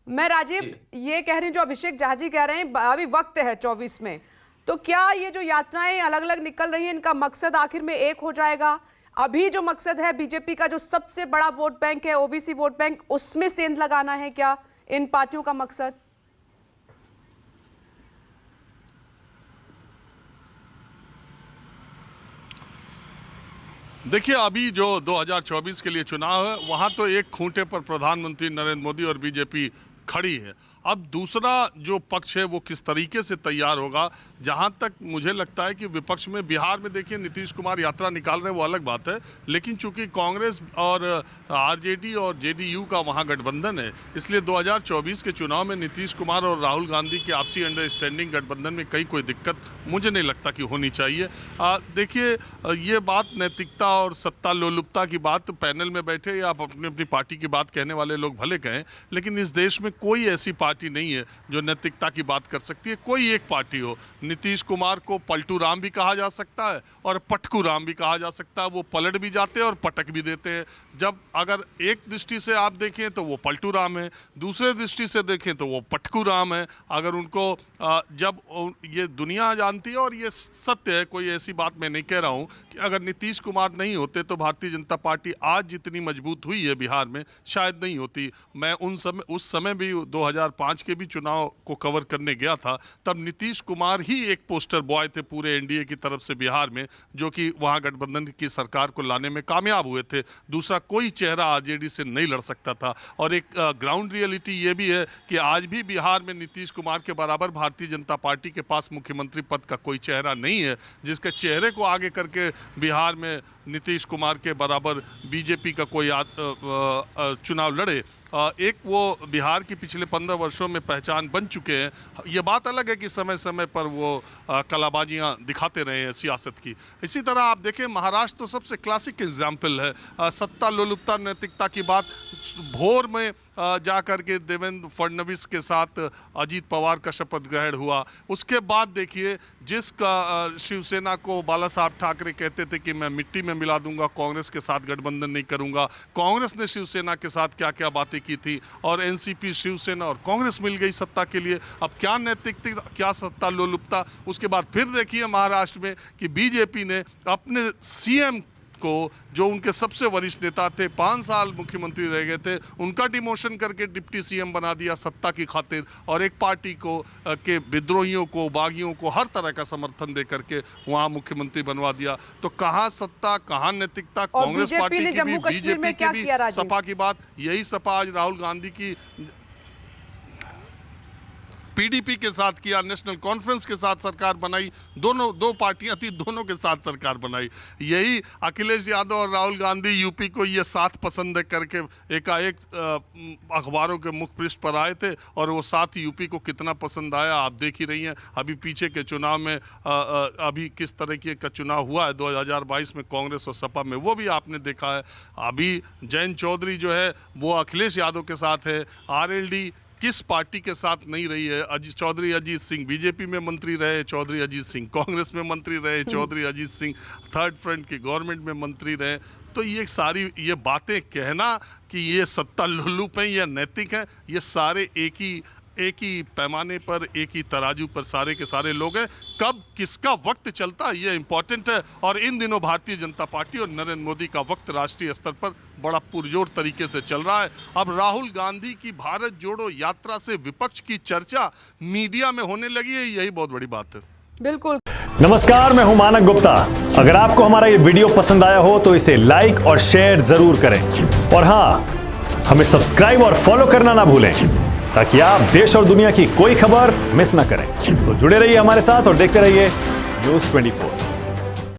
मैं राजीव ये कह रही हूँ, जो अभिषेक झा जी कह रहे हैं अभी वक्त है 24 में, तो क्या ये जो यात्राएं अलग अलग निकल रही हैं इनका मकसद आखिर में एक हो जाएगा? अभी जो मकसद है बीजेपी का, जो सबसे बड़ा वोट बैंक है ओबीसी वोट बैंक, उसमें सेंध लगाना है क्या इन पार्टियों का मकसद? देखिए, अभी जो 2024 के लिए चुनाव है वहाँ तो एक खूंटे पर प्रधानमंत्री नरेंद्र मोदी और बीजेपी खड़ी है। अब दूसरा जो पक्ष है वो किस तरीके से तैयार होगा, जहाँ तक मुझे लगता है कि विपक्ष में बिहार में देखिए नीतीश कुमार यात्रा निकाल रहे हैं वो अलग बात है, लेकिन चूंकि कांग्रेस और आरजेडी और जेडीयू का वहाँ गठबंधन है, इसलिए 2024 के चुनाव में नीतीश कुमार और राहुल गांधी की आपसी अंडरस्टैंडिंग गठबंधन में कहीं कोई दिक्कत मुझे नहीं लगता कि होनी चाहिए। देखिए, ये बात नैतिकता और सत्ता लोलुपता की बात पैनल में बैठे या आप अपनी अपनी पार्टी की बात कहने वाले लोग भले कहें, लेकिन इस देश में कोई ऐसी पार्टी नहीं है जो नैतिकता की बात कर सकती है। कोई एक पार्टी हो, नीतीश कुमार को पलटू राम भी कहा जा सकता है और पटकू राम भी कहा जा सकता है। वो पलट भी जाते हैं और पटक भी देते हैं। जब अगर एक दृष्टि से आप देखें तो वो पलटू राम है, दूसरे दृष्टि से देखें तो वो पटकू राम है। अगर उनको जब ये दुनिया जानती है और ये सत्य है, कोई ऐसी बात मैं नहीं कह रहा हूँ कि अगर नीतीश कुमार नहीं होते तो भारतीय जनता पार्टी आज जितनी मजबूत हुई है बिहार में शायद नहीं होती। मैं उस समय भी 2005 के भी चुनाव को कवर करने गया था, तब नीतीश कुमार ही एक पोस्टर बॉय थे पूरे एनडीए की तरफ से बिहार में, जो कि वहाँ गठबंधन की सरकार को लाने में कामयाब हुए थे। दूसरा कोई चेहरा आरजेडी से नहीं लड़ सकता था। और एक ग्राउंड रियलिटी ये भी है कि आज भी बिहार में नीतीश कुमार के बराबर भारतीय जनता पार्टी के पास मुख्यमंत्री पद का कोई चेहरा नहीं है जिसके चेहरे को आगे करके बिहार में नीतीश कुमार के बराबर बीजेपी का कोई चुनाव लड़े। एक वो बिहार की पिछले 15 वर्षों में पहचान बन चुके हैं। ये बात अलग है कि समय समय पर वो कलाबाजियां दिखाते रहे हैं सियासत की। इसी तरह आप देखें, महाराष्ट्र तो सबसे क्लासिक एग्जाम्पल है। सत्ता लोलुपता नैतिकता की बात भोर में जा कर के देवेंद्र फडणवीस के साथ अजीत पवार का शपथ ग्रहण हुआ। उसके बाद देखिए, जिसका शिवसेना को बाला साहब ठाकरे कहते थे कि मैं मिट्टी में मिला दूंगा, कांग्रेस के साथ गठबंधन नहीं करूंगा, कांग्रेस ने शिवसेना के साथ क्या क्या बातें की थी और एनसीपी, शिवसेना और कांग्रेस मिल गई सत्ता के लिए। अब क्या नैतिकता, क्या सत्ता लोलुपता। उसके बाद फिर देखिए महाराष्ट्र में कि बीजेपी ने अपने सीएम को, जो उनके सबसे वरिष्ठ नेता थे, 5 साल मुख्यमंत्री रह गए थे, उनका डिमोशन करके डिप्टी सीएम बना दिया सत्ता की खातिर, और एक पार्टी को के विद्रोहियों को, बागियों को हर तरह का समर्थन दे करके वहां मुख्यमंत्री बनवा दिया। तो कहाँ सत्ता, कहाँ नैतिकता। कांग्रेस पार्टी की भी, बीजेपी की भी, सपा की बात, यही सपा आज राहुल गांधी की पीडीपी के साथ किया, नेशनल कॉन्फ्रेंस के साथ सरकार बनाई, दो पार्टियां थी, दोनों के साथ सरकार बनाई। यही अखिलेश यादव और राहुल गांधी यूपी को ये साथ पसंद करके एकाएक अखबारों के मुख पृष्ठ पर आए थे, और वो साथ यूपी को कितना पसंद आया आप देख ही रही हैं। अभी पीछे के चुनाव में अभी किस तरह का चुनाव हुआ है 2022 में कांग्रेस और सपा में, वो भी आपने देखा है। अभी जयंत चौधरी जो है वो अखिलेश यादव के साथ है। आरएलडी किस पार्टी के साथ नहीं रही है। चौधरी अजीत सिंह बीजेपी में मंत्री रहे, चौधरी अजीत सिंह कांग्रेस में मंत्री रहे, चौधरी अजीत सिंह थर्ड फ्रंट की गवर्नमेंट में मंत्री रहे। तो ये सारी ये बातें कहना कि ये सत्ता लोलुप है या नैतिक है, ये सारे एक ही पैमाने पर, एक ही तराजू पर सारे के सारे लोग हैं। कब किसका वक्त चलता है ये इंपॉर्टेंट है, और इन दिनों भारतीय जनता पार्टी और नरेंद्र मोदी का वक्त राष्ट्रीय स्तर पर बड़ा पुरजोर तरीके से चल रहा है। अब राहुल गांधी की भारत जोड़ो यात्रा से विपक्ष की चर्चा मीडिया में होने लगी है, यही बहुत बड़ी बात है। बिल्कुल। नमस्कार, मैं हूं मानक गुप्ता। अगर आपको हमारा ये वीडियो पसंद आया हो तो इसे लाइक और शेयर जरूर करें, और हाँ, हमें सब्सक्राइब और फॉलो करना ना भूलें ताकि आप देश और दुनिया की कोई खबर मिस ना करें। तो जुड़े रहिए हमारे साथ और देखते रहिए न्यूज़ 24।